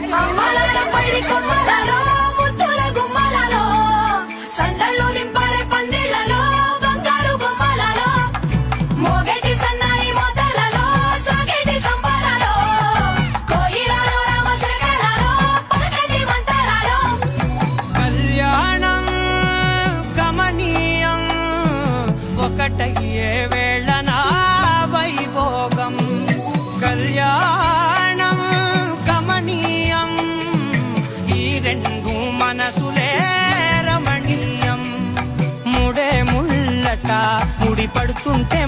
అమ్మలాల పైడి కొమ్మలలో ముద్దుల గుమ్మలలో సందళ్ళు నింపారే పందిళ్లలో బంగారు బొమ్మలలో మోగేటి సన్నాయి మోతలలో సాగేటి సంబరాలో కోయిలలో రామశకలలో పలకటి మంతరాలో కళ్యాణం గమనీయం ఒకటయ్యే వేళ నా వైభోగం కళ్యాణం గమనీయం ఈ రెండు మనసులే రమణీయం ముడే ముళ్ళట ముడి పడుతుంటే